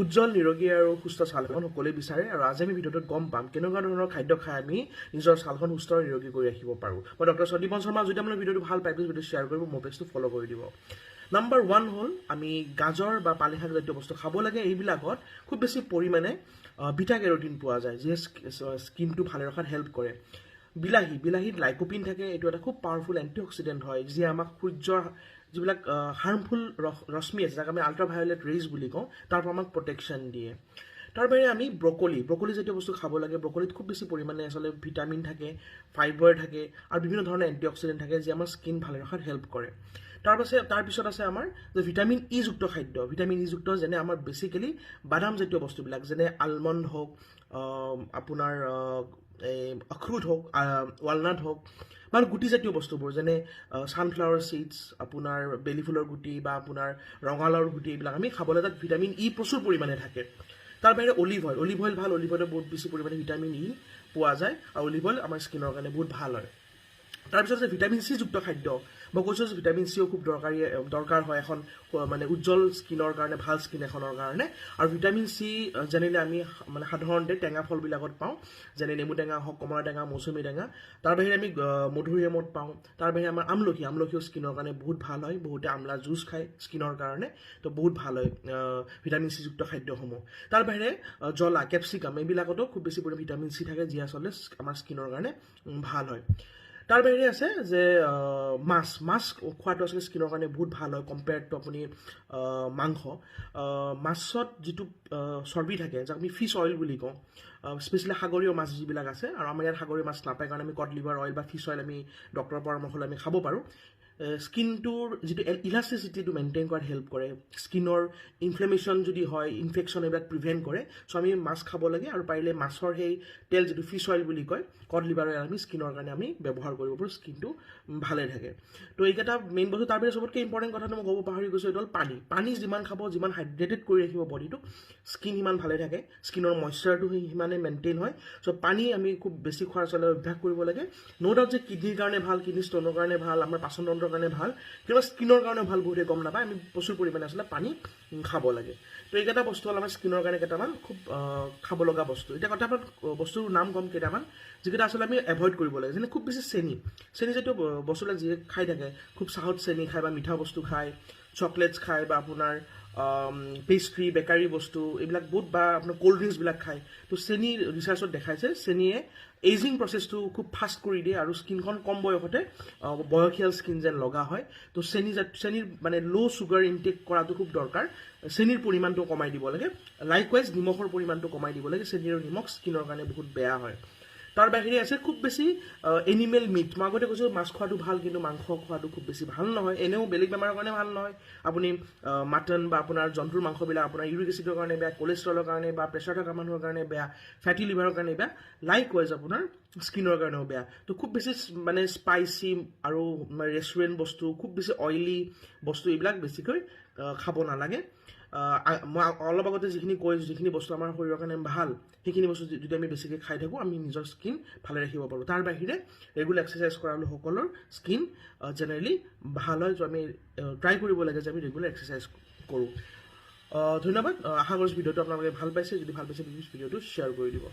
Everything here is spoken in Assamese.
উজ্জ্বল নিৰোগী আৰু সুস্থ ছালখন সকলোৱে বিচাৰে আৰু আজি আমি ভিডিঅ'টোত গম পাম কেনেকুৱা ধৰণৰ খাদ্য খাই আমি নিজৰ ছালখন সুস্থ আৰু নিৰোগী কৰি ৰাখিব পাৰোঁ। মই ডক্টৰ সন্দীপন শৰ্মা। যদি আপোনাৰ ভিডিঅ'টো ভাল পায় প্লিজ ভিডিঅ' শ্বেয়াৰ কৰিব, মোৰ পেজটো ফ'ল' কৰি দিব। নাম্বাৰ 1 হ'ল আমি গাজৰ বা পানী শাক জাতীয় বস্তু খাব লাগে। এইবিলাকত খুব বেছি পৰিমাণে বিটা কেৰটিন পোৱা যায়, যিয়ে স্কিনটো ভালে ৰখাত হেল্প কৰে। বিলাহীত লাইকোপিন থাকে। এইটো এটা খুব পাৱাৰফুল এণ্টিঅক্সিডেণ্ট হয়, যিয়ে আমাক সূৰ্যৰ যিবিলাক হাৰ্মফুল ৰশ্মি আছে, যাক আমি আল্ট্ৰাভায়োলেট ৰেজ বুলি কওঁ, তাৰ পৰা আমাক প্ৰটেকশ্যন দিয়ে। তাৰ বাহিৰে আমি ব্ৰকলি জাতীয় বস্তু খাব লাগে। ব্ৰকলিত খুব বেছি পৰিমাণে আচলতে ভিটামিন থাকে, ফাইবাৰ থাকে আৰু বিভিন্ন ধৰণৰ এণ্টিঅক্সিডেণ্ট থাকে, যিয়ে আমাৰ স্কিন ভালে ৰখাত হেল্প কৰে। তাৰপিছত আছে আমাৰ যে ভিটামিন ই যুক্ত খাদ্য। ভিটামিন ই যুক্ত যেনে আমাৰ বেচিকেলি বাদাম জাতীয় বস্তুবিলাক, যেনে আলমণ্ড হওক, আপোনাৰ অখৰোট হওক, ৱালনাট হওক, বা গুটিজাতীয় বস্তুবোৰ যেনে ছানফ্লাৱাৰ চিডছ, আপোনাৰ বেলি ফুলৰ গুটি বা আপোনাৰ ৰঙালাওৰ গুটি, এইবিলাক আমি খাবলৈ, তাত ভিটামিন ই প্ৰচুৰ পৰিমাণে থাকে। তাৰ বাহিৰে অলিভ অইল ভাল। অলিভ অইলত বহুত বেছি পৰিমাণে ভিটামিন ই পোৱা যায় আৰু অলিভ অইল আমাৰ স্কিনৰ কাৰণে বহুত ভাল হয়। তাৰপিছত আছে ভিটামিন চি যুক্ত খাদ্য। মই কৈছোঁ যে ভিটামিন চিও খুব দৰকাৰ হয় এখন মানে উজ্জ্বল স্কিনৰ কাৰণে, ভাল স্কিন এখনৰ কাৰণে। আৰু ভিটামিন চি জেনেৰেলি আমি মানে সাধাৰণতে টেঙা ফলবিলাকত পাওঁ, যেনে নেমু টেঙা হওক, কমলা টেঙা, মৌচুমী টেঙা। তাৰ বাহিৰে আমি মধুৰিআমত পাওঁ। তাৰ বাহিৰে আমাৰ আমলখিও স্কিনৰ কাৰণে বহুত ভাল হয়। বহুতে আমলা জুচ খায় স্কিনৰ কাৰণে, তো বহুত ভাল হয় ভিটামিন চি যুক্ত খাদ্যসমূহ। তাৰ বাহিৰে জ্বলা, কেপচিকাম, এইবিলাকতো খুব বেছি পৰিমাণে ভিটামিন চি থাকে, যি আচলতে আমাৰ স্কিনৰ কাৰণে ভাল হয়। তাৰ বাহিৰে আছে যে মাছ খোৱাটো আচলতে স্কিনৰ কাৰণে বহুত ভাল হয় কম্পেয়াৰ্ড টু আপুনি মাংস। মাছত যিটো চৰ্বি থাকে, যাক আমি ফিছ অইল বুলি কওঁ, স্পেচিয়েলি সাগৰীয় মাছ যিবিলাক আছে, আৰু আমাৰ ইয়াত সাগৰীয় মাছ নাপায় কাৰণে আমি কড লিভাৰ অইল বা ফিছ অইল আমি ডক্টৰৰ পৰামৰ্শ লৈ আমি খাব পাৰোঁ। স্কিনটোৰ যিটো ইলাষ্টিচিটিটো মেইনটেইন কৰাত হেল্প কৰে। স্কিনৰ ইনফ্লেমেশ্যন যদি হয়, ইনফেকশ্যন, এইবিলাক প্ৰিভেণ্ট কৰে। চ' আমি মাছ খাব লাগে, আৰু পাৰিলে মাছৰ সেই তেল যিটো ফিছ অইল বুলি কয়, কড লিভাৰ অইল, আমি স্কিনৰ কাৰণে আমি ব্যৱহাৰ কৰিব পাৰোঁ, স্কিনটো ভালে থাকে। তো এইকেইটা মেইন বস্তু। তাৰ পিছত চবতকৈ ইম্পৰ্টেণ্ট কথাটো মই ক'ব পাহৰি গৈছোঁ, এইটো হ'ল পানী যিমান খাব, যিমান হাইড্ৰেটেড কৰি ৰাখিব বডিটো, স্কিন সিমান ভালে থাকে, স্কিনৰ মইশ্চাৰটো সিমানে মেইনটেইন হয়। চ' পানী আমি খুব বেছি খোৱাৰ আচলতে অভ্যাস কৰিব লাগে। ন' ডাউট যে কিডনীৰ কাৰণে ভাল, কিডনী ষ্ট'নৰ কাৰণে ভাল, আমাৰ পাচন তন্ত্ৰৰ কাৰণে ভাল, কিন্তু স্কিনৰ কাৰণেও ভাল, বহুতে গম নাপায়। আমি প্ৰচুৰ পৰিমাণে আচলতে পানী খাব লাগে। তো এইকেইটা বস্তু হ'ল আমাৰ স্কিনৰ কাৰণে কেইটামান খুব খাব লগা বস্তু। এতিয়া কথা বস্তুৰ নাম কম কেইটামান, যিকেইটা আচলতে আমি এভইড কৰিব লাগে। যেনে খুব বেছি চেনিজাতীয় বস্তুবিলাক যিয়ে খাই থাকে, খুব চাহত চেনি খায় বা মিঠা বস্তু খায়, চকলেটছ খায়, বা আপোনাৰ পেষ্ট্ৰি, বেকাৰী বস্তু, এইবিলাক বহুত, বা আপোনাৰ ক'ল্ড ড্ৰিংকছবিলাক খায়। তো চেনি ৰিচাৰ্চত দেখাইছে চেনিয়ে এইজিং প্ৰচেছটো খুব ফাষ্ট কৰি দিয়ে, আৰু স্কিনখন কম বয়সতে বয়সীয়াল স্কিন যেন লগা হয়। তো চেনিৰ মানে ল' চুগাৰ ইনটেক কৰাটো খুব দৰকাৰ। চেনিৰ পৰিমাণটো কমাই দিব লাগে। লাইকৱাইজ নিমখৰ পৰিমাণটো কমাই দিব লাগে। চেনি আৰু নিমখ স্কিনৰ কাৰণে বহুত বেয়া হয়। তাৰ বাহিৰে আছে খুব বেছি এনিমেল মিট। মই আগতে কৈছোঁ মাছ খোৱাটো ভাল, কিন্তু মাংস খোৱাটো খুব বেছি ভাল নহয়। এনেও বেলেগ বেমাৰৰ কাৰণে ভাল নহয়। আপুনি মাটন বা আপোনাৰ জন্তুৰ মাংসবিলাক আপোনাৰ ইউৰিক এচিডৰ কাৰণে বেয়া, কলেষ্ট্ৰলৰ কাৰণে বা প্ৰেছাৰ থকা মানুহৰ কাৰণে বেয়া, ফেটি লিভাৰৰ কাৰণে বেয়া, লাইকৱাইজ আপোনাৰ স্কিনৰ কাৰণেও বেয়া। তো খুব বেছি মানে স্পাইচি আৰু ৰেষ্টুৰেণ্ট বস্তু, খুব বেছি অইলি বস্তু, এইবিলাক বেছিকৈ খাব নালাগে। মই অলপ আগতে যিখিনি বস্তু আমাৰ শৰীৰৰ কাৰণে ভাল, সেইখিনি বস্তু যদি আমি বেছিকৈ খাই থাকোঁ, আমি নিজৰ স্কিন ভালে ৰাখিব পাৰোঁ। তাৰ বাহিৰে ৰেগুলাৰ এক্সাৰচাইজ কৰা লোকসকলৰ স্কিন জেনেৰেলি ভাল হয়। চ' আমি ট্ৰাই কৰিব লাগে যে আমি ৰেগুলাৰ এক্সাৰচাইজ কৰোঁ। ধন্যবাদ। আশা কৰিছোঁ ভিডিঅ'টো আপোনালোকে ভাল পাইছে। যদি ভাল পাইছে প্লিজ ভিডিঅ'টো শ্বেয়াৰ কৰি দিব।